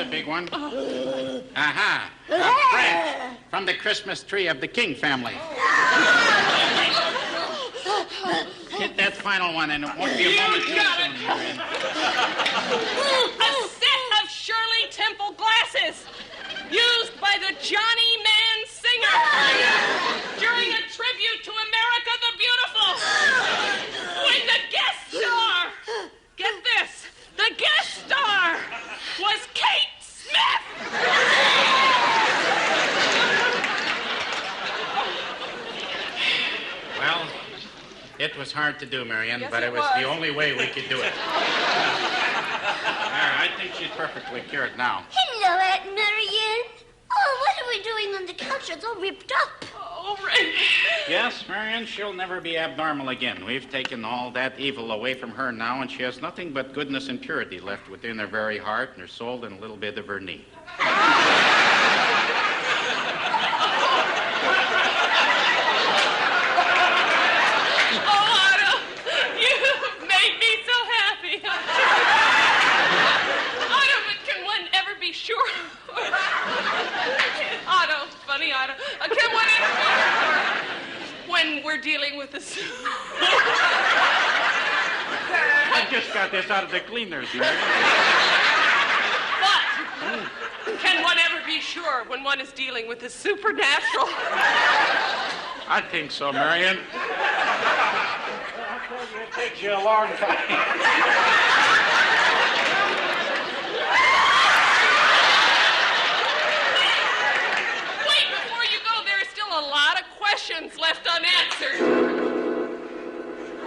a big one. Aha. A branch from the Christmas tree of the King family. Hit that final one, and it won't be a moment too soon. A set of Shirley Temple glasses used by the Johnny Man Singer during a tribute to America the Beautiful. When the guest star, get this, the guest star was Kate Smith. Well, it was hard to do, Marion, but it was the only way we could do it. There, I think she's perfectly cured now. Hello, Aunt Marion. Oh, what are we doing on the couch? It's all ripped up. Oh, Ray. Yes, Marion, she'll never be abnormal again. We've taken all that evil away from her now, and she has nothing but goodness and purity left within her very heart and her soul and a little bit of her knee. Otto. Can one ever be sure when we're dealing with this? I just got this out of the cleaners, Mary. But can one ever be sure when one is dealing with the supernatural? I think so, Marion. I'll tell you, it takes you a long time. Questions left unanswered.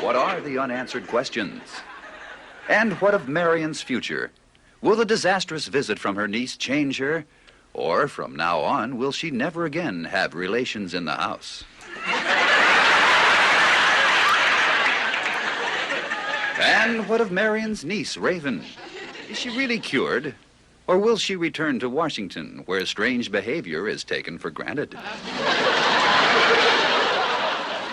What are the unanswered questions? And what of Marion's future? Will the disastrous visit from her niece change her? Or from now on, will she never again have relations in the house? And what of Marion's niece, Raven? Is she really cured? Or will she return to Washington, where strange behavior is taken for granted?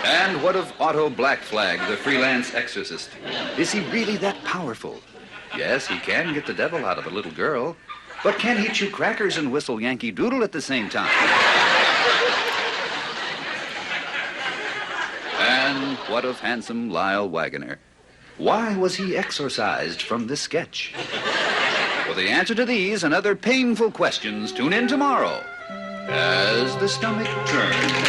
And what of Otto Blackflag, the freelance exorcist? Is he really that powerful? Yes, he can get the devil out of a little girl, but can he chew crackers and whistle Yankee Doodle at the same time? And what of handsome Lyle Waggoner? Why was he exorcised from this sketch? For the answer to these and other painful questions, tune in tomorrow as the stomach turns.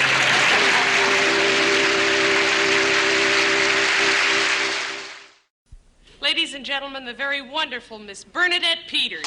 Ladies and gentlemen, the very wonderful Miss Bernadette Peters.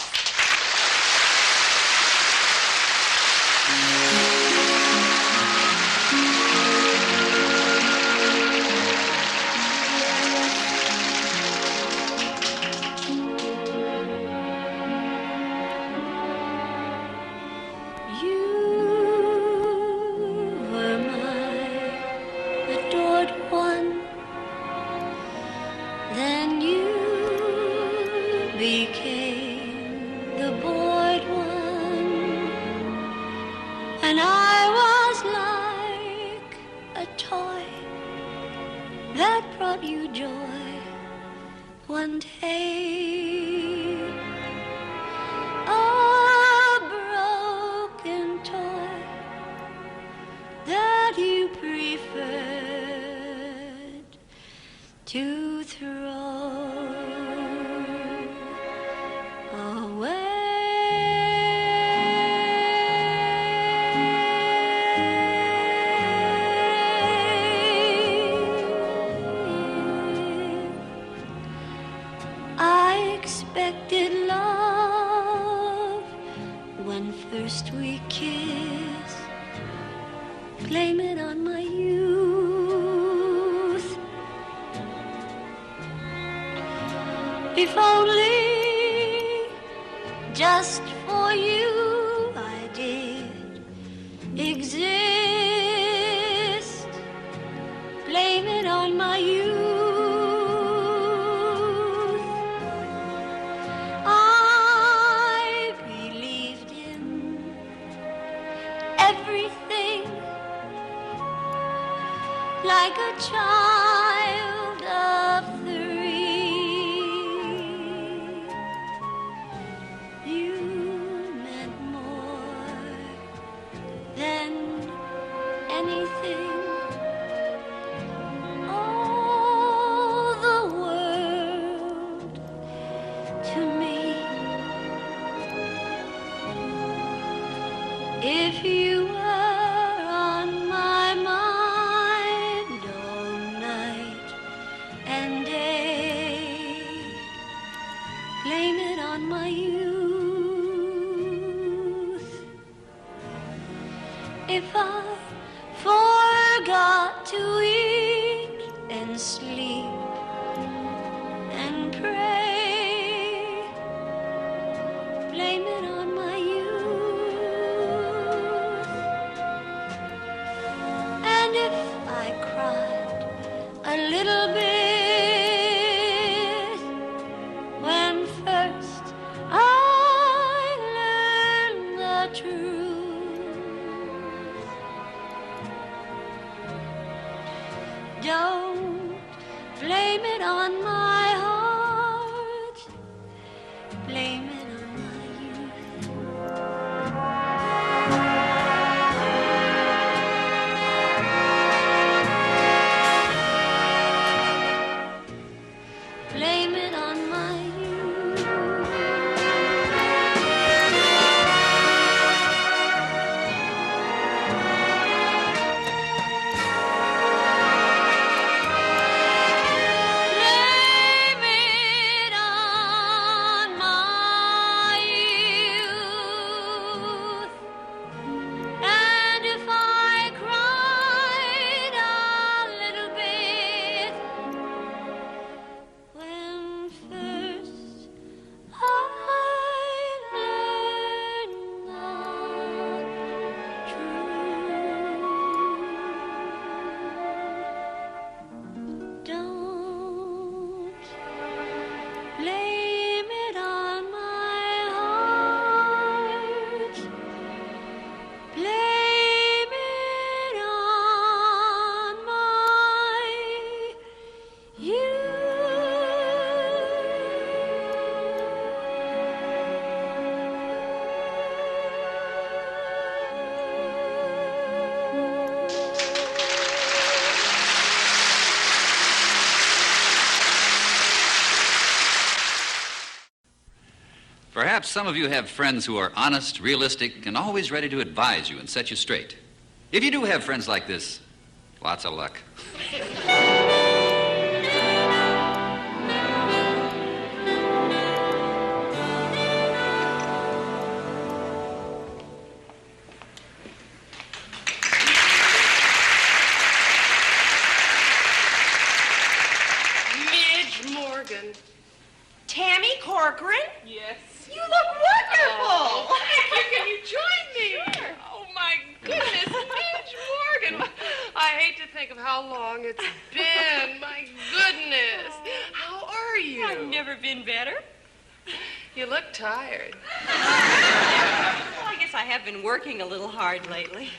If only just for you I did exist. Blame it on my youth. I believed in everything like a child of 3. You to eat and sleep and pray. Blame it on my youth. And if I cried a little bit when first I learned the truth, don't blame it on my heart, blame it on my youth. Blame it on my youth. Blame it on my youth. And if I cried a little bit when first I learned the truth, don't blame it on my heart, blame it on my Perhaps some of you have friends who are honest, realistic, and always ready to advise you and set you straight. If you do have friends like this, lots of luck. Midge Morgan. Tammy Corcoran? Yes. You look wonderful. Oh, thank you. Can you join me? Sure. Oh, my goodness, Midge Morgan. I hate to think of how long it's been. My goodness. How are you? I've never been better. You look tired. Well, I guess I have been working a little hard lately.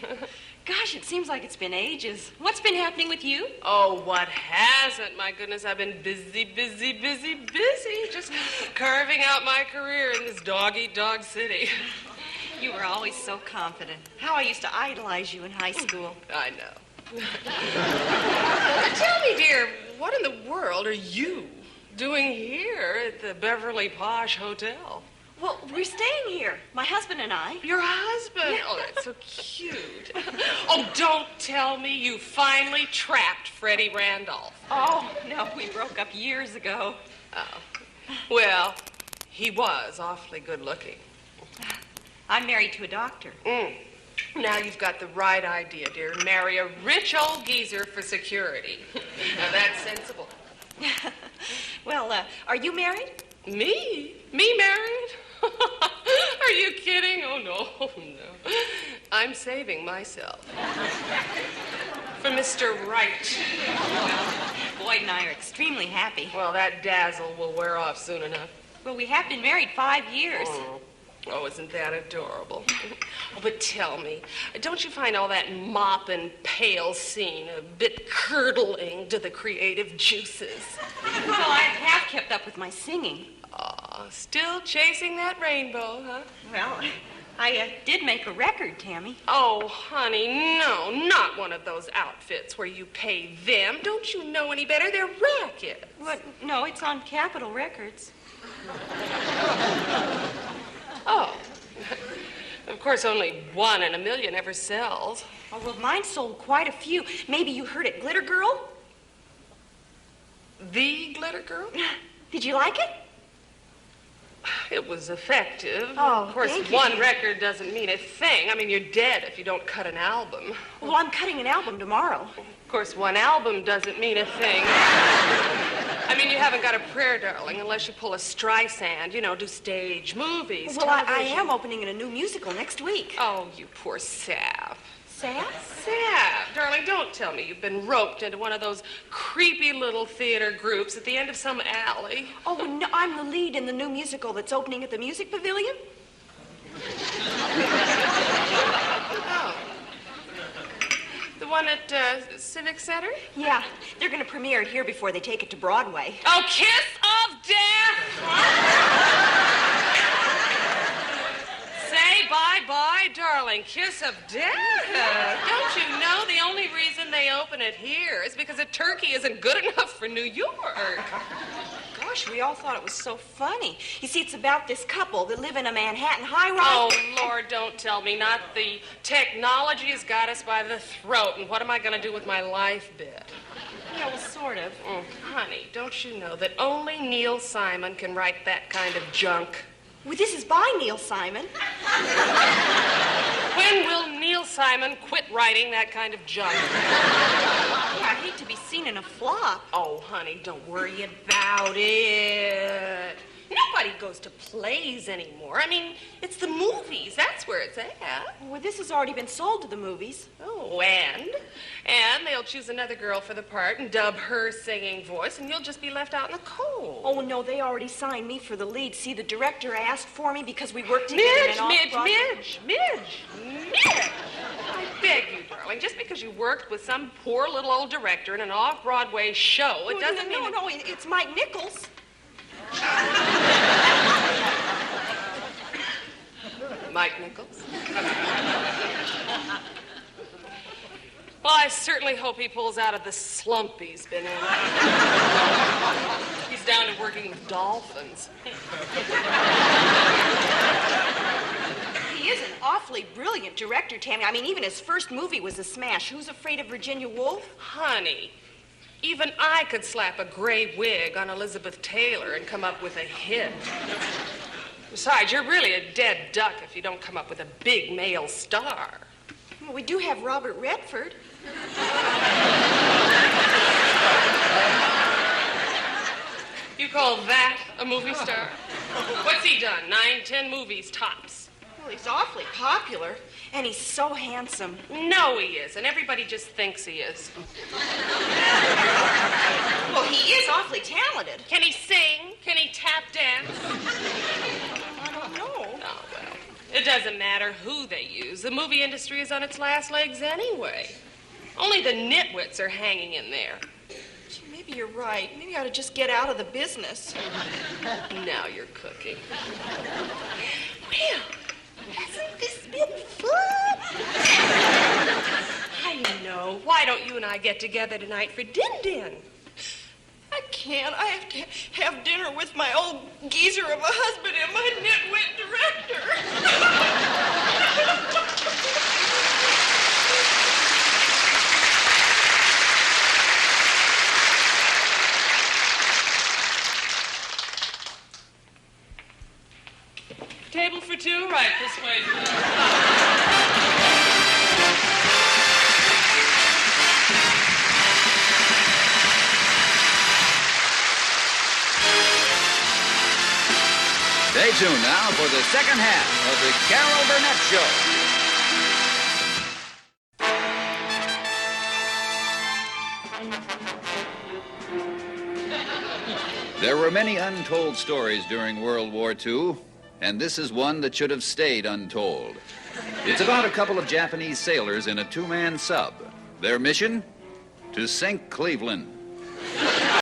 Gosh, it seems like it's been ages. What's been happening with you? Oh, what hasn't? My goodness, I've been busy. Just carving out my career in this dog-eat-dog city. You were always so confident. How I used to idolize you in high school. I know. Tell me, dear, what in the world are you doing here at the Beverly Posh Hotel? Well, we're staying here, my husband and I. Your husband? Oh, that's so cute. Oh, don't tell me you finally trapped Freddie Randolph. Oh, no, we broke up years ago. Oh. Well, he was awfully good looking. I'm married to a doctor. Now you've got the right idea, dear. Marry a rich old geezer for security. Now that's sensible. Well, are you married? Me? Me married? Are you kidding? Oh, no. I'm saving myself. For Mr. Right. Well, Boyd and I are extremely happy. Well, that dazzle will wear off soon enough. Well, we have been married 5 years. Oh, isn't that adorable? Oh, but tell me, don't you find all that mop and pail scene a bit curdling to the creative juices? Well, I have kept up with my singing. Aw, still chasing that rainbow, huh? Well, I did make a record, Tammy. Oh, honey, no, not one of those outfits where you pay them. Don't you know any better? They're rackets. What? No, it's on Capitol Records. Oh. Of course, only 1 in a million ever sells. Oh, well, mine sold quite a few. Maybe you heard it, Glitter Girl? The Glitter Girl? Did you like it? It was effective. Oh, of course, thank you. one record doesn't mean a thing. I mean, you're dead if you don't cut an album. Well, I'm cutting an album tomorrow. Of course, one album doesn't mean a thing. I mean, you haven't got a prayer, darling, unless you pull a Streisand, do stage movies. Well, I television. am opening in a new musical next week. Oh, you poor sap. Sam? Sap, darling, don't tell me you've been roped into one of those creepy little theater groups at the end of some alley. Oh, no, I'm the lead in the new musical that's opening at the Music Pavilion. Oh. The one at Civic Center? Yeah, they're going to premiere it here before they take it to Broadway. Oh, Kiss of Death! Say bye-bye, darling. Kiss of Death. Don't you know the only reason they open it here is because a turkey isn't good enough for New York? Gosh, we all thought it was so funny. You see, it's about this couple that live in a Manhattan high-rise. Oh, Lord, don't tell me. Not the technology has got us by the throat, and what am I going to do with my life bit? Yeah, well, sort of. Honey, don't you know that only Neil Simon can write that kind of junk? Well, this is by Neil Simon. When will Neil Simon quit writing that kind of junk? Yeah, I hate to be seen in a flop. Oh, honey, don't worry about it. Nobody goes to plays anymore. I mean, it's the movies. That's where it's at. Well, this has already been sold to the movies. Oh, and they'll choose another girl for the part and dub her singing voice, and you'll just be left out in the cold. Oh, no, they already signed me for the lead. See, the director asked for me because we worked together in an off-Broadway... Midge! I beg you, darling, just because you worked with some poor little old director in an off-Broadway show, it doesn't mean... No, it's Mike Nichols. Mike Nichols? Well, I certainly hope he pulls out of the slump he's been in. He's down to working with dolphins. He is an awfully brilliant director, Tammy. I mean, even his first movie was a smash. Who's Afraid of Virginia Woolf? Honey, even I could slap a gray wig on Elizabeth Taylor and come up with a hit. Besides, you're really a dead duck if you don't come up with a big male star. Well, we do have Robert Redford. You call that a movie star? What's he done? 9, 10 movies tops. Well, he's awfully popular, and he's so handsome. No, he isn't. Everybody just thinks he is. Well, he is awfully talented. Can he sing? Can he tap dance? I don't know. Oh, well, it doesn't matter who they use. The movie industry is on its last legs anyway. Only the nitwits are hanging in there. Gee, maybe you're right. Maybe I ought to just get out of the business. Now you're cooking. Well, hasn't this been fun? I know. Why don't you and I get together tonight for din-din? I can't. I have to have dinner with my old geezer of a husband and my nitwit director. Table for two, right this way. Stay tuned now for the second half of the Carol Burnett Show. There were many untold stories during World War II, and this is one that should have stayed untold. It's about a couple of Japanese sailors in a two-man sub. Their mission? To sink Cleveland.